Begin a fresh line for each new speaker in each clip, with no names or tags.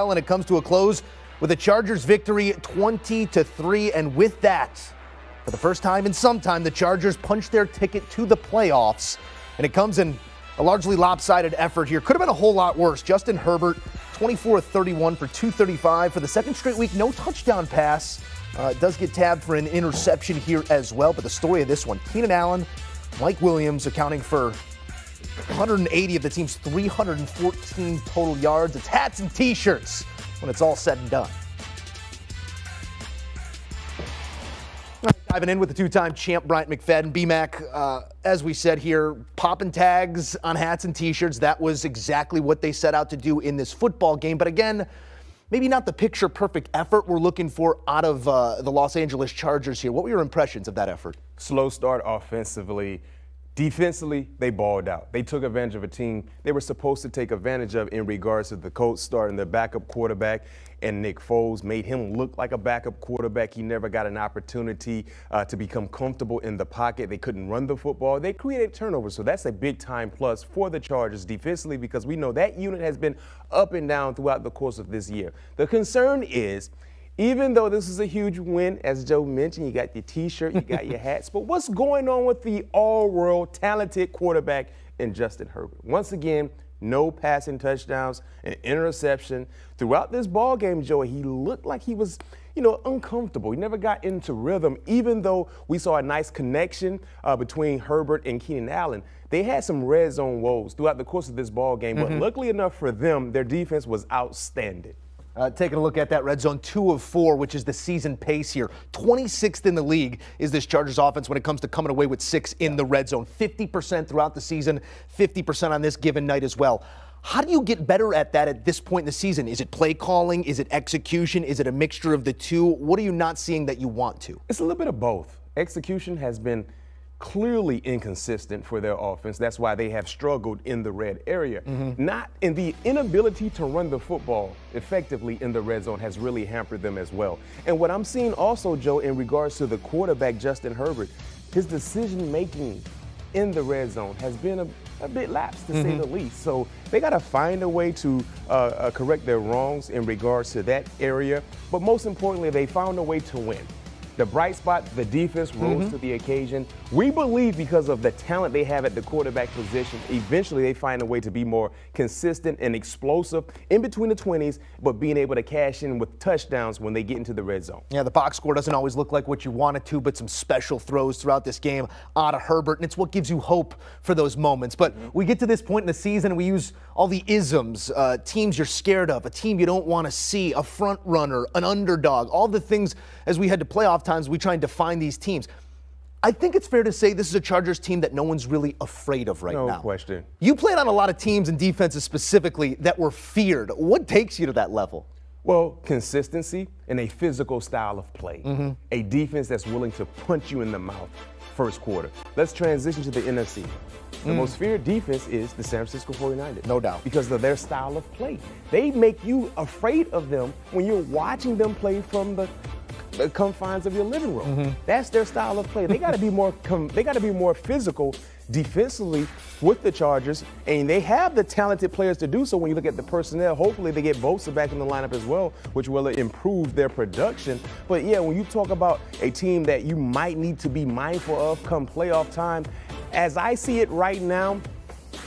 And it comes to a close with a Chargers victory 20-3. And with that, for the first time in some time, the Chargers punched their ticket to the playoffs. And it comes in a largely lopsided effort here. Could have been a whole lot worse. Justin Herbert, 24-31 for 235 for the second straight week. No touchdown pass. Does get tabbed for an interception here as well. But the story of this one, Keenan Allen, Mike Williams accounting for 180 of the team's 314 total yards. It's hats and T-shirts when it's all said and done. Diving in with the two-time champ Bryant McFadden. B-Mac, as we said here, popping tags on hats and T-shirts. That was exactly what they set out to do in this football game. But again, maybe not the picture-perfect effort we're looking for out of the Los Angeles Chargers here. What were your impressions of that effort?
Slow start offensively. Defensively, they balled out. They took advantage of a team they were supposed to take advantage of in regards to the Colts starting their backup quarterback, and Nick Foles made him look like a backup quarterback. He never got an opportunity to become comfortable in the pocket. They couldn't run the football. They created turnovers, so that's a big-time plus for the Chargers defensively because we know that unit has been up and down throughout the course of this year. The concern is, even though this is a huge win, as Joe mentioned, you got your T-shirt, you got your hats, but what's going on with the all-world talented quarterback in Justin Herbert? Once again, no passing touchdowns, an interception. Throughout this ball game, Joey, he looked like he was, uncomfortable. He never got into rhythm, even though we saw a nice connection between Herbert and Keenan Allen. They had some red zone woes throughout the course of this ball game, but luckily enough for them, their defense was outstanding.
Taking a look at that red zone, 2 of 4, which is the season pace here. 26th in the league is this Chargers offense when it comes to coming away with 6 in the red zone. 50% throughout the season, 50% on this given night as well. How do you get better at that at this point in the season? Is it play calling? Is it execution? Is it a mixture of the two? What are you not seeing that you want to?
It's a little bit of both. Execution has been clearly inconsistent for their offense. That's why they have struggled in the red area. Not in the inability to run the football effectively in the red zone has really hampered them as well. And what I'm seeing also, Joe, in regards to the quarterback, Justin Herbert, his decision-making in the red zone has been a bit lapsed, to say the least. So they got to find a way to correct their wrongs in regards to that area. But most importantly, they found a way to win. The bright spot, the defense rose to the occasion. We believe because of the talent they have at the quarterback position, eventually they find a way to be more consistent and explosive in between the 20s, but being able to cash in with touchdowns when they get into the red zone.
Yeah, the box score doesn't always look like what you want it to, but some special throws throughout this game out of Herbert, and it's what gives you hope for those moments. But we get to this point in the season, and we use all the isms, teams you're scared of, a team you don't want to see, a front runner, an underdog, all the things as we head to playoff times we try and define these teams. I think it's fair to say this is a Chargers team that no one's really afraid of right now.
No question.
You played on a lot of teams and defenses specifically that were feared. What takes you to that level?
Well, consistency and a physical style of play. A defense that's willing to punch you in the mouth first quarter. Let's transition to the NFC. The most feared defense is the San Francisco 49ers.
No doubt.
Because of their style of play. They make you afraid of them when you're watching them play from the confines of your living room. That's their style of play. They got to be more. They got to be more physical defensively with the Chargers, and they have the talented players to do so. When you look at the personnel, hopefully they get Bosa back in the lineup as well, which will improve their production. But yeah, when you talk about a team that you might need to be mindful of come playoff time, as I see it right now,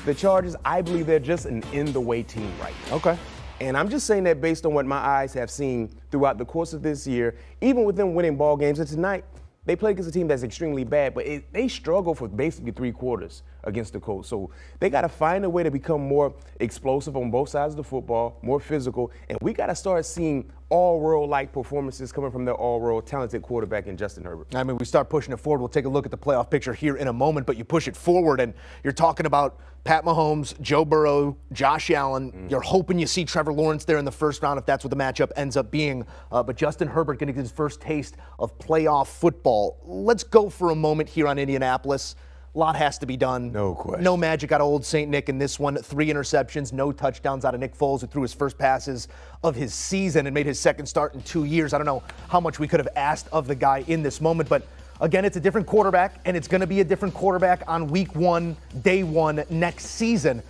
the Chargers, I believe they're just an in-the-way team right now.
Okay.
And I'm just saying that based on what my eyes have seen throughout the course of this year, even with them winning ball games. And tonight, they played against a team that's extremely bad, but they struggle for basically 3 quarters against the Colts. So they got to find a way to become more explosive on both sides of the football, more physical, and we got to start seeing all-world-like performances coming from their all-world talented quarterback in Justin Herbert.
I mean, we start pushing it forward. We'll take a look at the playoff picture here in a moment, but you push it forward, and you're talking about Pat Mahomes, Joe Burrow, Josh Allen. You're hoping you see Trevor Lawrence there in the first round if that's what the matchup ends up being. But Justin Herbert getting his first taste of playoff football. Let's go for a moment here on Indianapolis. A lot has to be done.
No question.
No magic out of old St. Nick in this one. 3 interceptions, no touchdowns out of Nick Foles, who threw his first passes of his season and made his second start in 2 years. I don't know how much we could have asked of the guy in this moment, but again, it's a different quarterback, and it's going to be a different quarterback on week 1, day 1 next season.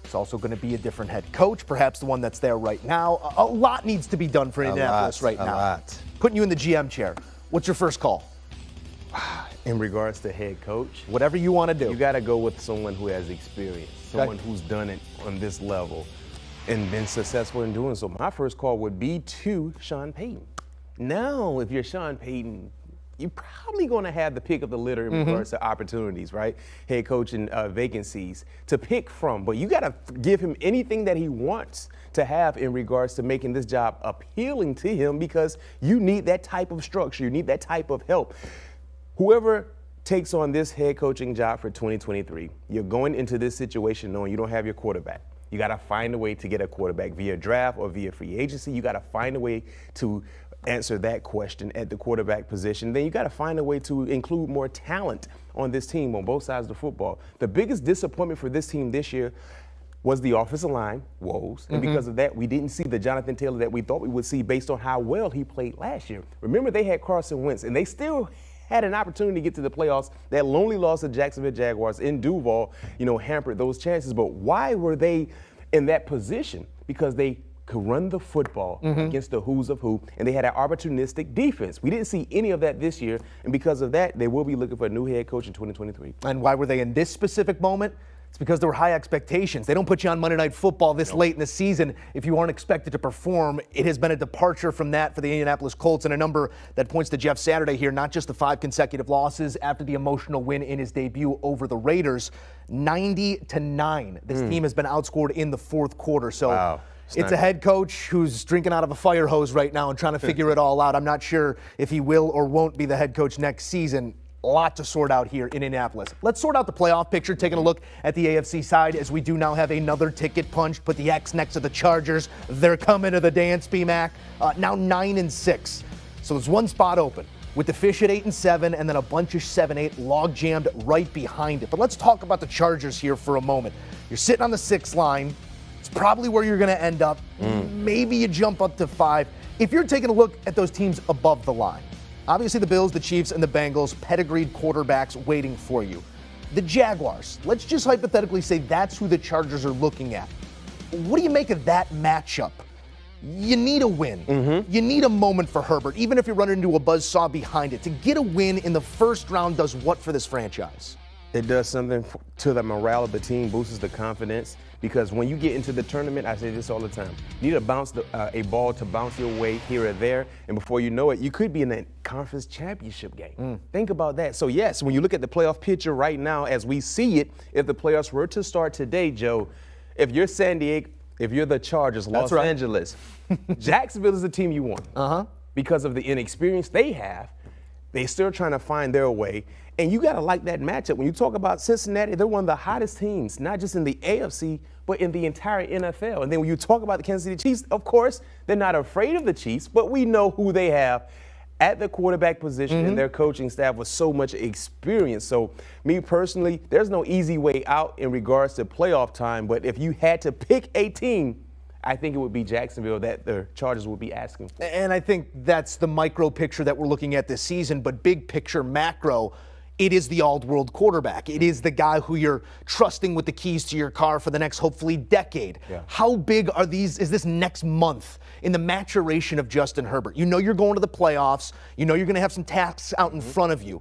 It's also going to be a different head coach, perhaps the one that's there right now. A lot needs to be done for Indianapolis right now.
A lot.
Putting you in the GM chair, what's your first call?
In regards to head coach,
Whatever you want to do.
you got to go with someone who has experience, someone who's done it on this level and been successful in doing so. My first call would be to Sean Payton. Now, if you're Sean Payton, you're probably going to have the pick of the litter in regards to opportunities, right? Head coaching vacancies to pick from. But you got to give him anything that he wants to have in regards to making this job appealing to him, because you need that type of structure. You need that type of help. Whoever takes on this head coaching job for 2023, you're going into this situation knowing you don't have your quarterback. You got to find a way to get a quarterback via draft or via free agency. You got to find a way to answer that question at the quarterback position. Then you got to find a way to include more talent on this team on both sides of the football. The biggest disappointment for this team this year was the offensive line woes. And because of that, we didn't see the Jonathan Taylor that we thought we would see based on how well he played last year. Remember, they had Carson Wentz, and they still had an opportunity to get to the playoffs. That lonely loss to Jacksonville Jaguars in Duval, hampered those chances. But why were they in that position? Because they could run the football against the who's of who, and they had an opportunistic defense. We didn't see any of that this year, and because of that, they will be looking for a new head coach in 2023.
And why were they in this specific moment? It's because there were high expectations. They don't put you on Monday Night Football this late in the season if you aren't expected to perform. It has been a departure from that for the Indianapolis Colts, and a number that points to Jeff Saturday here, not just the 5 consecutive losses after the emotional win in his debut over the Raiders, 90-9. This team has been outscored in the fourth quarter. So
Wow.
It's a head coach who's drinking out of a fire hose right now and trying to figure it all out. I'm not sure if he will or won't be the head coach next season. A lot to sort out here in Indianapolis. Let's sort out the playoff picture, taking a look at the AFC side, as we do now have another ticket punched. Put the X next to the Chargers. They're coming to the dance, B-Mac. Now 9-6. So there's one spot open, with the Fish at 8-7, and then a bunch of 7-8 log jammed right behind it. But let's talk about the Chargers here for a moment. You're sitting on the 6th line. It's probably where you're going to end up. Maybe you jump up to 5. If you're taking a look at those teams above the line, obviously the Bills, the Chiefs, and the Bengals, pedigreed quarterbacks waiting for you. The Jaguars, let's just hypothetically say that's who the Chargers are looking at. What do you make of that matchup? You need a win. You need a moment for Herbert, even if you're running into a buzzsaw behind it. To get a win in the first round does what for this franchise?
It does something to the morale of the team, boosts the confidence, because when you get into the tournament, I say this all the time, you need a ball to bounce your way here or there, and before you know it, you could be in a conference championship game. Think about that. So yes, when you look at the playoff picture right now as we see it, if the playoffs were to start today, Joe, if you're San Diego, if you're the Chargers, Los Angeles, Jacksonville is the team you want. Because of the inexperience they have, they're still trying to find their way. And you got to like that matchup. When you talk about Cincinnati, they're one of the hottest teams, not just in the AFC, but in the entire NFL. And then when you talk about the Kansas City Chiefs, of course, they're not afraid of the Chiefs, but we know who they have at the quarterback position and their coaching staff with so much experience. So me personally, there's no easy way out in regards to playoff time, but if you had to pick a team, I think it would be Jacksonville that the Chargers would be asking for.
And I think that's the micro picture that we're looking at this season, but big picture, macro, it is the all-world quarterback. It is the guy who you're trusting with the keys to your car for the next, hopefully, decade. How big is this next month in the maturation of Justin Herbert? You know you're going to the playoffs. You know you're going to have some tasks out in front of you.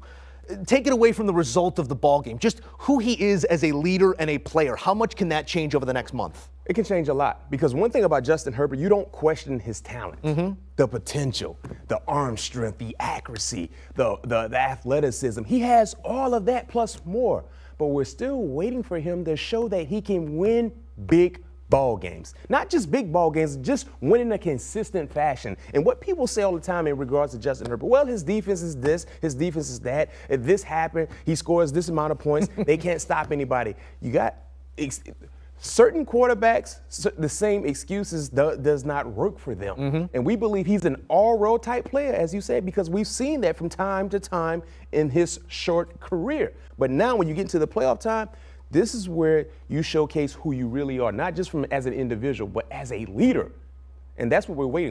Take it away from the result of the ball game, just who he is as a leader and a player. How much can that change over the next month?
It can change a lot, because one thing about Justin Herbert, you don't question his talent, the potential, the arm strength, the accuracy, the athleticism. He has all of that plus more, but we're still waiting for him to show that he can win big ball games. Not just big ball games, just win in a consistent fashion. And what people say all the time in regards to Justin Herbert, well, his defense is this, his defense is that. If this happened, he scores this amount of points. They can't stop anybody. You got certain quarterbacks, the same excuses does not work for them. And we believe he's an all-world type player, as you said, because we've seen that from time to time in his short career. But now when you get into the playoff time, this is where you showcase who you really are, not just as an individual, but as a leader. And that's what we're waiting